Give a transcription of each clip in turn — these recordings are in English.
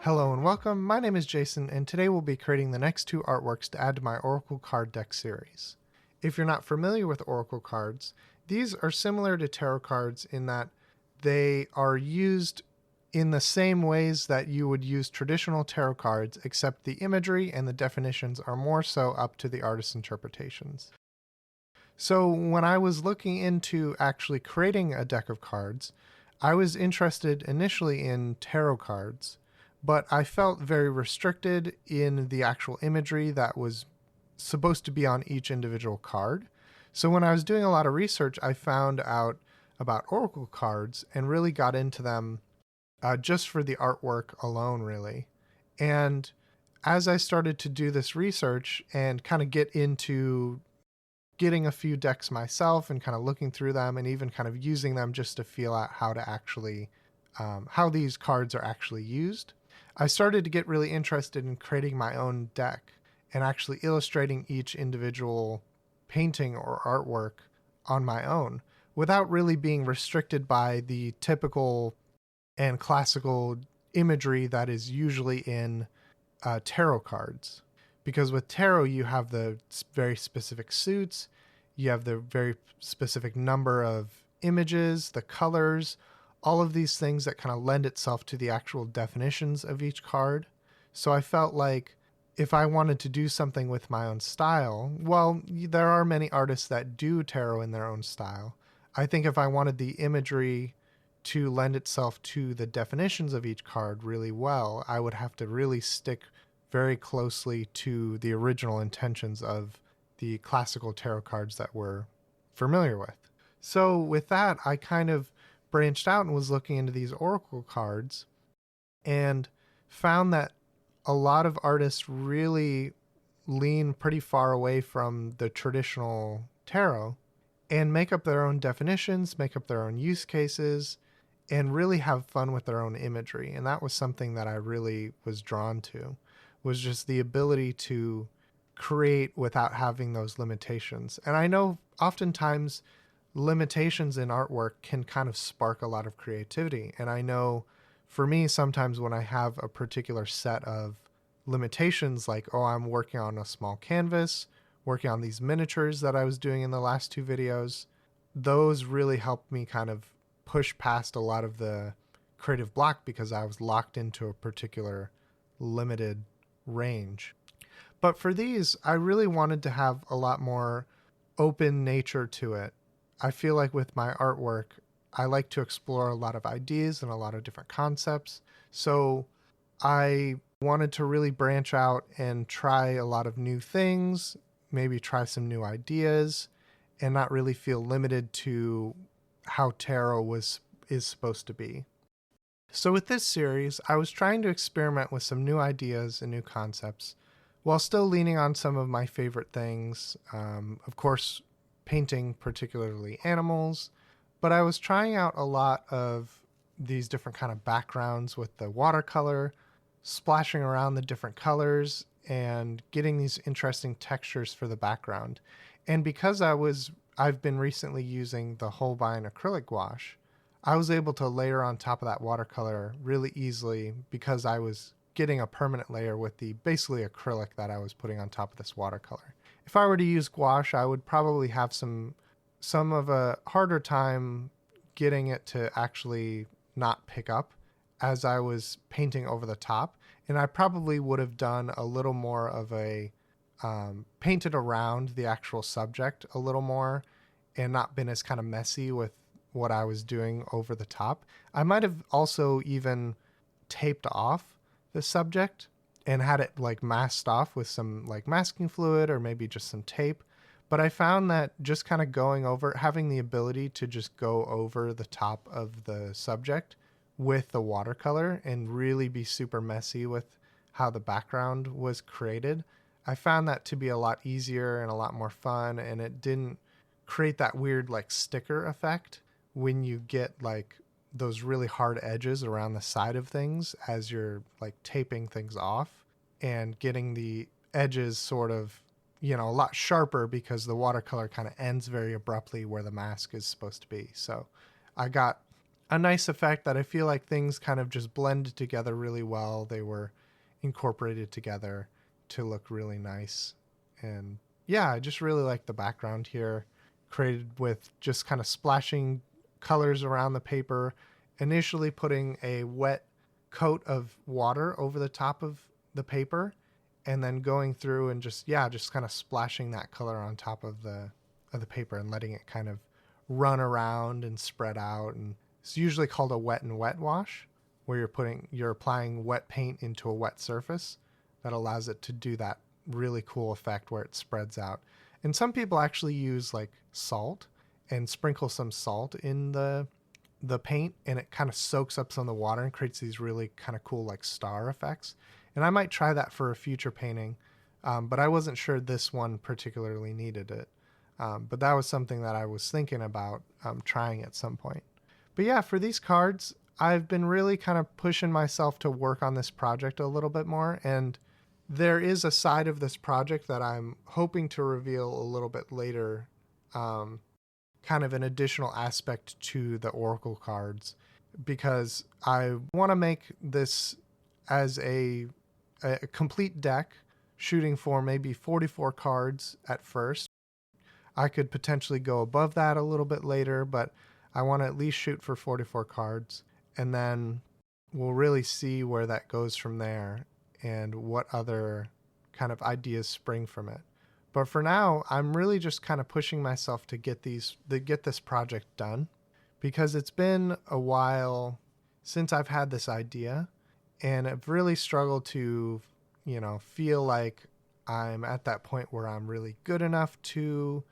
Hello and welcome, my name is Jason, and today we'll be creating the next two artworks to add to my Oracle card deck series. If you're not familiar with Oracle cards, these are similar to tarot cards in that they are used in the same ways that you would use traditional tarot cards, except the imagery and the definitions are more so up to the artist's interpretations. So when I was looking into actually creating a deck of cards, I was interested initially in tarot cards, but I felt very restricted in the actual imagery that was supposed to be on each individual card. So when I was doing a lot of research, I found out about Oracle cards and really got into them just for the artwork alone, really. And as I started to do this research and kind of get into getting a few decks myself and kind of looking through them and even kind of using them just to feel out how to actually, how these cards are actually used, I started to get really interested in creating my own deck and actually illustrating each individual painting or artwork on my own without really being restricted by the typical and classical imagery that is usually in tarot cards. Because with tarot, you have the very specific suits, you have the very specific number of images, the colors, all of these things that kind of lend itself to the actual definitions of each card. So I felt like if I wanted to do something with my own style, well, there are many artists that do tarot in their own style. I think if I wanted the imagery to lend itself to the definitions of each card really well, I would have to really stick very closely to the original intentions of the classical tarot cards that we're familiar with. So with that, I kind of branched out and was looking into these Oracle cards and found that a lot of artists really lean pretty far away from the traditional tarot and make up their own definitions, make up their own use cases, and really have fun with their own imagery. And that was something that I really was drawn to, was just the ability to create without having those limitations. And I know oftentimes limitations in artwork can kind of spark a lot of creativity. And I know for me, sometimes when I have a particular set of limitations, like, oh, I'm working on a small canvas, working on these miniatures that I was doing in the last two videos, those really helped me kind of push past a lot of the creative block because I was locked into a particular limited range. But for these, I really wanted to have a lot more open nature to it. I feel like with my artwork, I like to explore a lot of ideas and a lot of different concepts. So I wanted to really branch out and try a lot of new things, maybe try some new ideas, and not really feel limited to how tarot is supposed to be. So with this series, I was trying to experiment with some new ideas and new concepts while still leaning on some of my favorite things. Of course, painting particularly animals, but I was trying out a lot of these different kind of backgrounds with the watercolor, splashing around the different colors and getting these interesting textures for the background. And because I've been recently using the Holbein acrylic gouache, I was able to layer on top of that watercolor really easily because I was getting a permanent layer with the basically acrylic that I was putting on top of this watercolor. If I were to use gouache, I would probably have some of a harder time getting it to actually not pick up as I was painting over the top. And I probably would have done a little more of a painted around the actual subject a little more and not been as kind of messy with what I was doing over the top. I might have also even taped off the subject and had it like masked off with some like masking fluid or maybe just some tape. But I found that just kind of going over, having the ability to just go over the top of the subject with the watercolor and really be super messy with how the background was created, I found that to be a lot easier and a lot more fun, and it didn't create that weird like sticker effect when you get like those really hard edges around the side of things as you're like taping things off and getting the edges sort of, you know, a lot sharper because the watercolor kind of ends very abruptly where the mask is supposed to be. So I got a nice effect that I feel like things kind of just blended together really well. They were incorporated together to look really nice. And yeah, I just really like the background here, created with just kind of splashing colors around the paper, initially putting a wet coat of water over the top of the paper, and then going through and just kind of splashing that color on top of the paper and letting it kind of run around and spread out. And it's usually called a wet and wet wash, where you're applying wet paint into a wet surface that allows it to do that really cool effect where it spreads out. And some people actually use like salt and sprinkle some salt in the paint, and it kind of soaks up some of the water and creates these really kind of cool like star effects. And I might try that for a future painting, but I wasn't sure this one particularly needed it. But that was something that I was thinking about trying at some point. But yeah, for these cards, I've been really kind of pushing myself to work on this project a little bit more. And there is a side of this project that I'm hoping to reveal a little bit later, kind of an additional aspect to the Oracle cards, because I want to make this as a complete deck, shooting for maybe 44 cards at first. I could potentially go above that a little bit later, but I want to at least shoot for 44 cards, and then we'll really see where that goes from there and what other kind of ideas spring from it. But for now, I'm really just kind of pushing myself to get this project done, because it's been a while since I've had this idea, and I've really struggled to, feel like I'm at that point where I'm really good enough to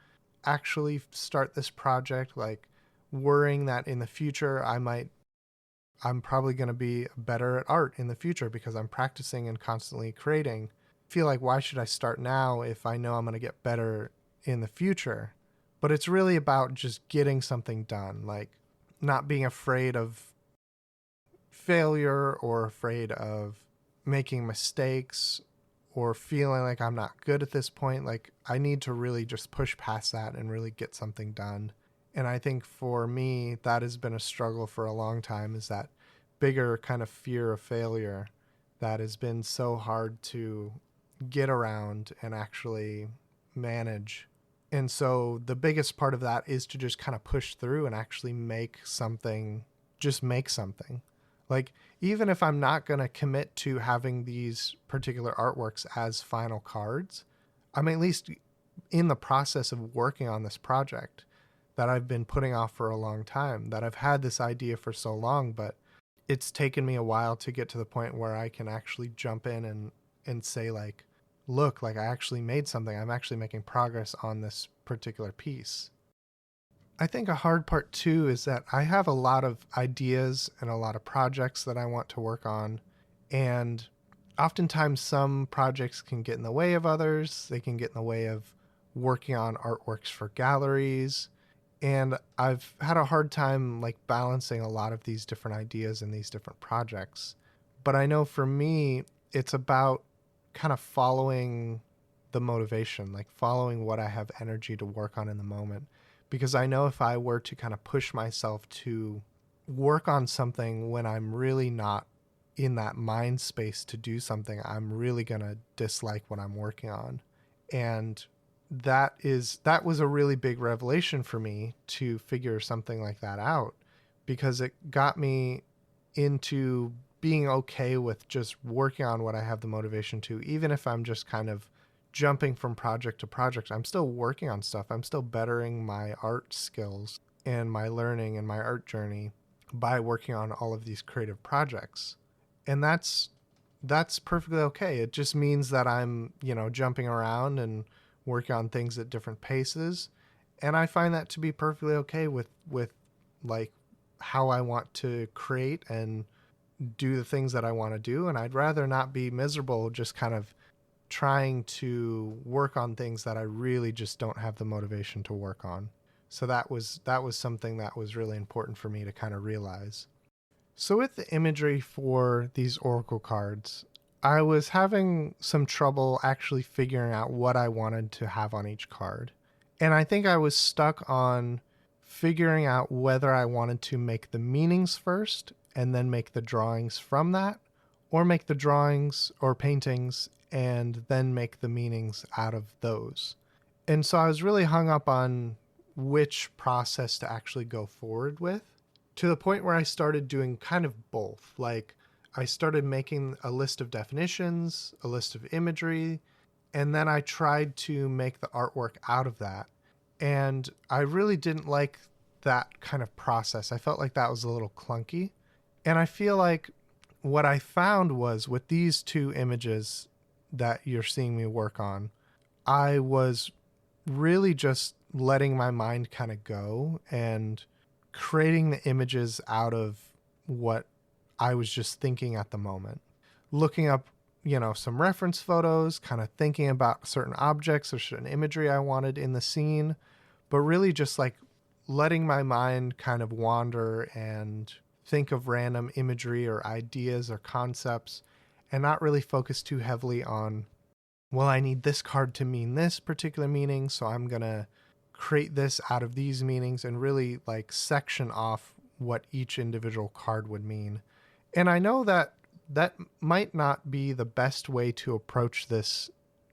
actually start this project, like worrying that in the future I'm probably going to be better at art in the future because I'm practicing and constantly creating. Feel like, why should I start now if I know I'm going to get better in the future? But it's really about just getting something done, like not being afraid of failure or afraid of making mistakes or feeling like I'm not good at this point. Like, I need to really just push past that and really get something done. And I think for me, that has been a struggle for a long time, is that bigger kind of fear of failure that has been so hard to get around and actually manage. And so the biggest part of that is to just kind of push through and actually make something, just make something. Like, even if I'm not going to commit to having these particular artworks as final cards, I'm at least in the process of working on this project that I've been putting off for a long time, that I've had this idea for so long, but it's taken me a while to get to the point where I can actually jump in and say, like, look, like, I actually made something. I'm actually making progress on this particular piece. I think a hard part too is that I have a lot of ideas and a lot of projects that I want to work on. And oftentimes some projects can get in the way of others. They can get in the way of working on artworks for galleries. And I've had a hard time like balancing a lot of these different ideas and these different projects. But I know for me, it's about kind of following the motivation, like following what I have energy to work on in the moment. Because I know if I were to kind of push myself to work on something when I'm really not in that mind space to do something, I'm really going to dislike what I'm working on. And that was a really big revelation for me to figure something like that out, because it got me into being okay with just working on what I have the motivation to, even if I'm just kind of jumping from project to project. I'm still working on stuff. I'm still bettering my art skills and my learning and my art journey by working on all of these creative projects. And that's perfectly okay. It just means that I'm, jumping around and working on things at different paces. And I find that to be perfectly okay with like how I want to create and do the things that I want to do. And I'd rather not be miserable just kind of trying to work on things that I really just don't have the motivation to work on. So that was something that was really important for me to kind of realize. So with the imagery for these Oracle cards, I was having some trouble actually figuring out what I wanted to have on each card. And I think I was stuck on figuring out whether I wanted to make the meanings first and then make the drawings from that, or make the drawings or paintings and then make the meanings out of those. And so I was really hung up on which process to actually go forward with, to the point where I started doing kind of both. Like, I started making a list of definitions, a list of imagery, and then I tried to make the artwork out of that. And I really didn't like that kind of process. I felt like that was a little clunky. And I feel like what I found was with these two images that you're seeing me work on, I was really just letting my mind kind of go and creating the images out of what I was just thinking at the moment. Looking up, some reference photos, kind of thinking about certain objects or certain imagery I wanted in the scene, but really just like letting my mind kind of wander and think of random imagery or ideas or concepts, and not really focus too heavily on, well, I need this card to mean this particular meaning, so I'm going to create this out of these meanings, and really like section off what each individual card would mean. And I know that might not be the best way to approach this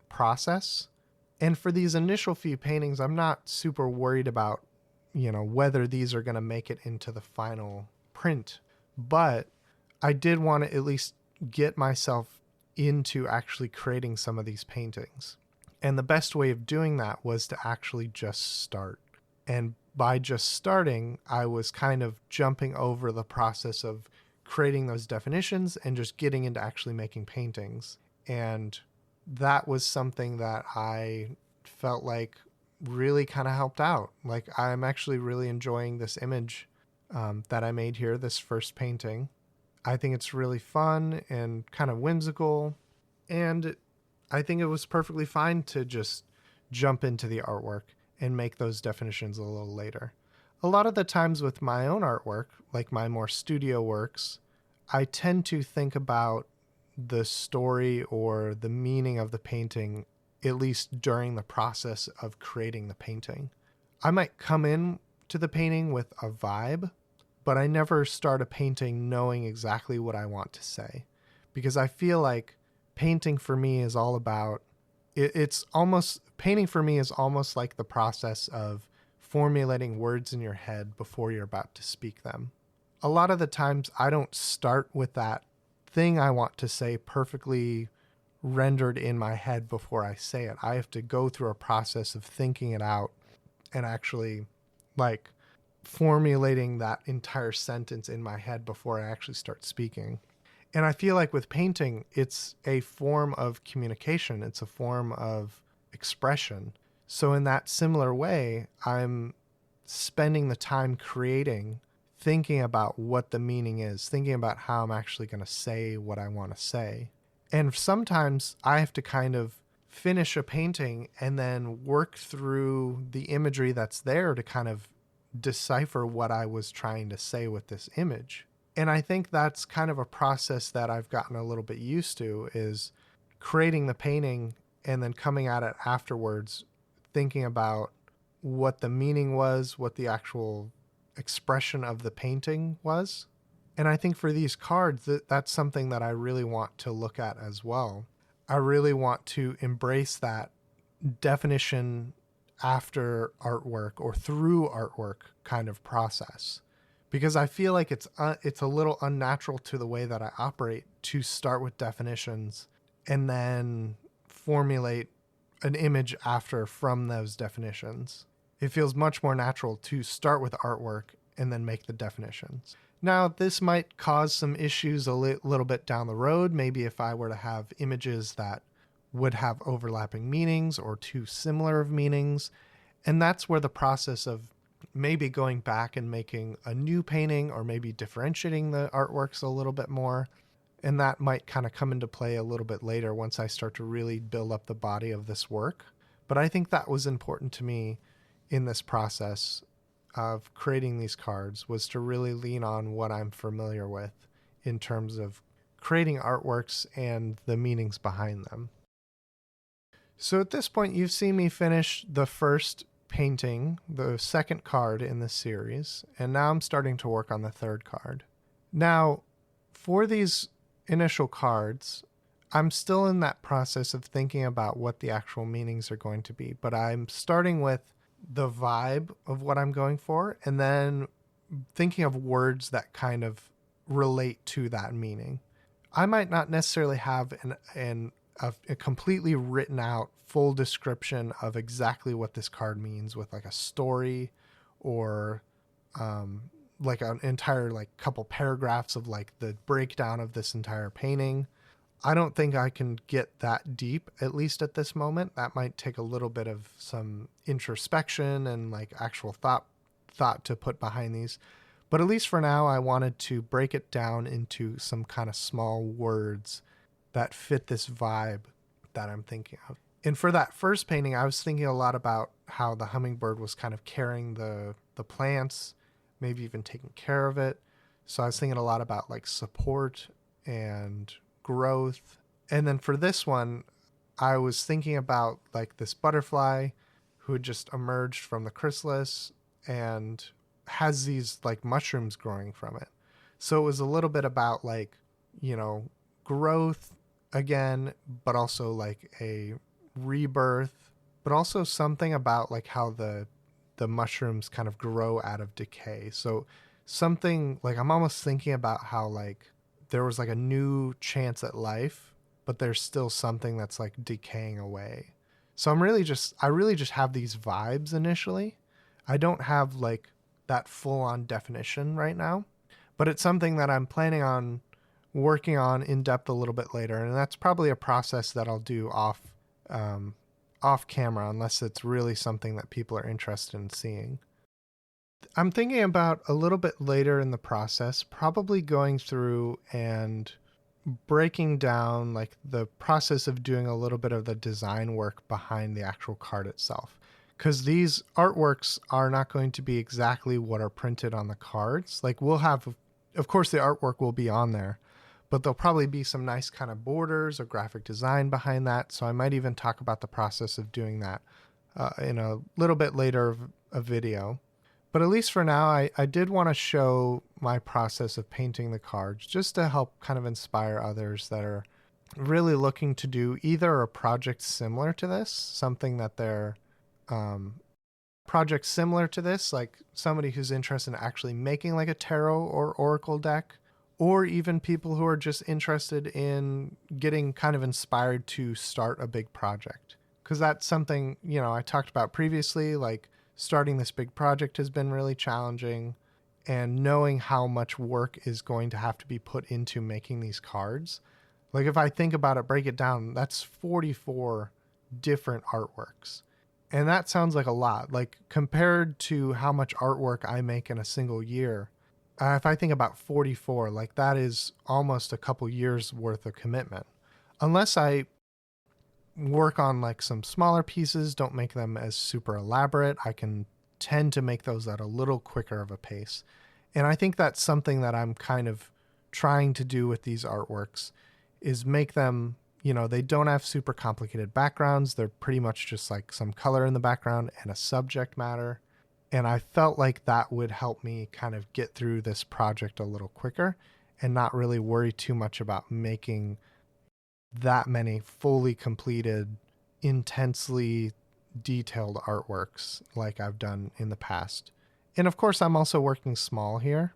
process. And for these initial few paintings, I'm not super worried about, whether these are going to make it into the final print. But I did want to at least get myself into actually creating some of these paintings. And the best way of doing that was to actually just start. And by just starting, I was kind of jumping over the process of creating those definitions and just getting into actually making paintings. And that was something that I felt like really kind of helped out. Like, I'm actually really enjoying this image that I made here, this first painting. I think it's really fun and kind of whimsical. And I think it was perfectly fine to just jump into the artwork and make those definitions a little later. A lot of the times with my own artwork, like my more studio works, I tend to think about the story or the meaning of the painting, at least during the process of creating the painting. I might come in to the painting with a vibe, but I never start a painting knowing exactly what I want to say, because I feel like painting for me is all about, painting for me is almost like the process of formulating words in your head before you're about to speak them. A lot of the times I don't start with that thing I want to say perfectly rendered in my head before I say it. I have to go through a process of thinking it out and actually like formulating that entire sentence in my head before I actually start speaking. And I feel like with painting, it's a form of communication. It's a form of expression. So in that similar way, I'm spending the time creating, thinking about what the meaning is, thinking about how I'm actually going to say what I want to say. And sometimes I have to kind of finish a painting and then work through the imagery that's there to kind of decipher what I was trying to say with this image. And I think that's kind of a process that I've gotten a little bit used to, is creating the painting and then coming at it afterwards, thinking about what the meaning was, what the actual expression of the painting was. And I think for these cards, that's something that I really want to look at as well. I really want to embrace that definition after artwork or through artwork kind of process, because I feel like it's a little unnatural to the way that I operate to start with definitions and then formulate an image after from those definitions. It feels much more natural to start with artwork and then make the definitions. Now, this might cause some issues a little bit down the road. Maybe if I were to have images that would have overlapping meanings or too similar of meanings. And that's where the process of maybe going back and making a new painting or maybe differentiating the artworks a little bit more. And that might kind of come into play a little bit later once I start to really build up the body of this work. But I think that was important to me in this process of creating these cards, was to really lean on what I'm familiar with in terms of creating artworks and the meanings behind them. So at this point, you've seen me finish the first painting the second card in this series, and now I'm starting to work on the third card. Now, for these initial cards, I'm still in that process of thinking about what the actual meanings are going to be, but I'm starting with the vibe of what I'm going for, and then thinking of words that kind of relate to that meaning. I might not necessarily have a completely written out full description of exactly what this card means with like a story or like an entire like couple paragraphs of like the breakdown of this entire painting. I don't think I can get that deep, at least at this moment. That might take a little bit of some introspection and like actual thought to put behind these. But at least for now, I wanted to break it down into some kind of small words that fit this vibe that I'm thinking of. And for that first painting, I was thinking a lot about how the hummingbird was kind of carrying the plants, maybe even taking care of it. So I was thinking a lot about like support and growth. And then for this one, I was thinking about like this butterfly who had just emerged from the chrysalis and has these like mushrooms growing from it. So it was a little bit about like, you know, growth again, but also like a rebirth, but also something about like how the mushrooms kind of grow out of decay. So something like I'm almost thinking about how like there was like a new chance at life, but there's still something that's like decaying away. So I really just have these vibes initially. I don't have like that full on definition right now, but it's something that I'm planning on working on in depth a little bit later. And that's probably a process that I'll do off camera, unless it's really something that people are interested in seeing. I'm thinking about a little bit later in the process, probably going through and breaking down like the process of doing a little bit of the design work behind the actual card itself. Because these artworks are not going to be exactly what are printed on the cards. Like we'll have, of course, the artwork will be on there, but there'll probably be some nice kind of borders or graphic design behind that. So I might even talk about the process of doing that in a little bit later of a video. But at least for now, I did want to show my process of painting the cards just to help kind of inspire others that are really looking to do either a project similar to this, something that they're project similar to this, like somebody who's interested in actually making like a tarot or oracle deck, or even people who are just interested in getting kind of inspired to start a big project. Because that's something, you know, I talked about previously, like starting this big project has been really challenging, and knowing how much work is going to have to be put into making these cards. Like if I think about it, break it down, that's 44 different artworks. And that sounds like a lot. Like compared to how much artwork I make in a single year, if I think about 44, like that is almost a couple years worth of commitment. Unless I work on like some smaller pieces, don't make them as super elaborate, I can tend to make those at a little quicker of a pace. And I think that's something that I'm kind of trying to do with these artworks, is make them, you know, they don't have super complicated backgrounds. They're pretty much just like some color in the background and a subject matter. And I felt like that would help me kind of get through this project a little quicker and not really worry too much about making that many fully completed, intensely detailed artworks like I've done in the past. And of course, I'm also working small here.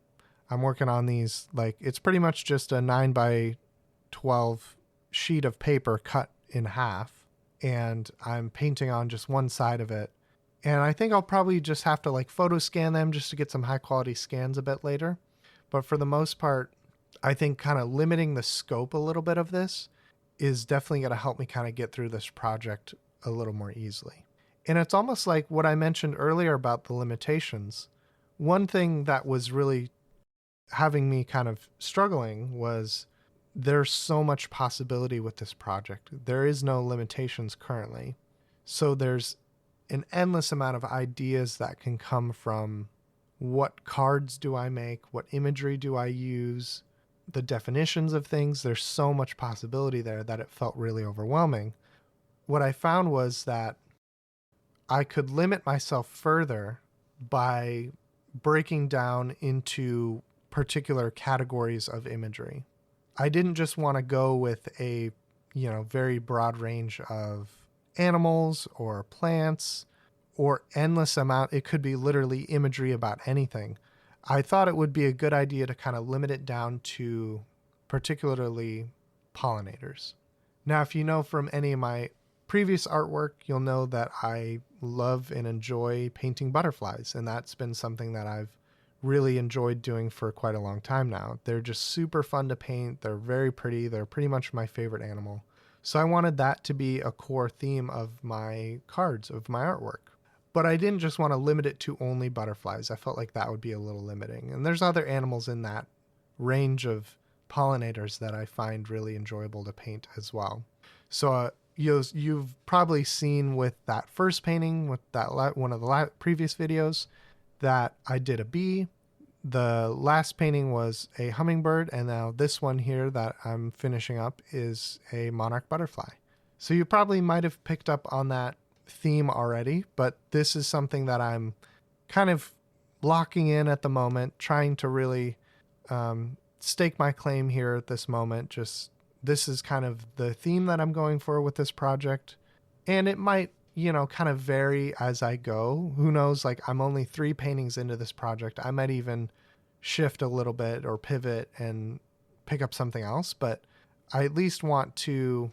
I'm working on these, like, it's pretty much just a 9 by 12 sheet of paper cut in half, and I'm painting on just one side of it. And I think I'll probably just have to like photo scan them just to get some high quality scans a bit later. But for the most part, I think kind of limiting the scope a little bit of this is definitely going to help me kind of get through this project a little more easily. And it's almost like what I mentioned earlier about the limitations. One thing that was really having me kind of struggling was there's so much possibility with this project. There is no limitations currently. So there's an endless amount of ideas that can come from what cards do I make, what imagery do I use, the definitions of things. There's so much possibility there that it felt really overwhelming. What I found was that I could limit myself further by breaking down into particular categories of imagery. I didn't just want to go with a, very broad range of animals or plants or endless amount. It could be literally imagery about anything. I thought it would be a good idea to kind of limit it down to particularly pollinators. Now, if you know from any of my previous artwork, you'll know that I love and enjoy painting butterflies, and that's been something that I've really enjoyed doing for quite a long time now. They're just super fun to paint. They're very pretty. They're pretty much my favorite animal. So I wanted that to be a core theme of my cards, of my artwork. But I didn't just want to limit it to only butterflies. I felt like that would be a little limiting. And there's other animals in that range of pollinators that I find really enjoyable to paint as well. So you've probably seen with that first painting, with that one of the previous videos, that I did a bee. The last painting was a hummingbird, and now this one here that I'm finishing up is a monarch butterfly. So you probably might have picked up on that theme already, but this is something that I'm kind of locking in at the moment, trying to really stake my claim here at this moment. Just this is kind of the theme that I'm going for with this project, and it might kind of vary as I go. Who knows? Like, I'm only 3 paintings into this project. I might even shift a little bit or pivot and pick up something else, but I at least want to,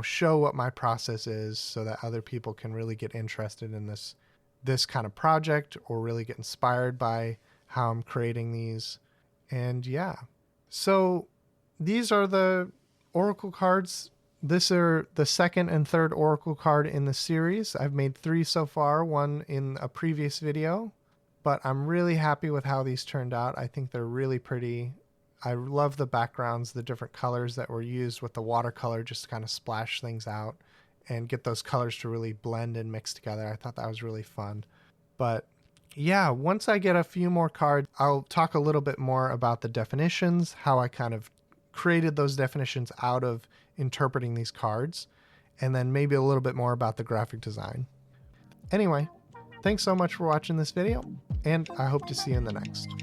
show what my process is so that other people can really get interested in this kind of project or really get inspired by how I'm creating these. And yeah, so these are the Oracle cards. This are the second and third Oracle card in the series. I've made 3 so far, one in a previous video, but I'm really happy with how these turned out. I think they're really pretty. I love the backgrounds, the different colors that were used with the watercolor just to kind of splash things out and get those colors to really blend and mix together. I thought that was really fun. But yeah, once I get a few more cards, I'll talk a little bit more about the definitions, how I kind of created those definitions out of interpreting these cards, and then maybe a little bit more about the graphic design. Anyway, thanks so much for watching this video, and I hope to see you in the next.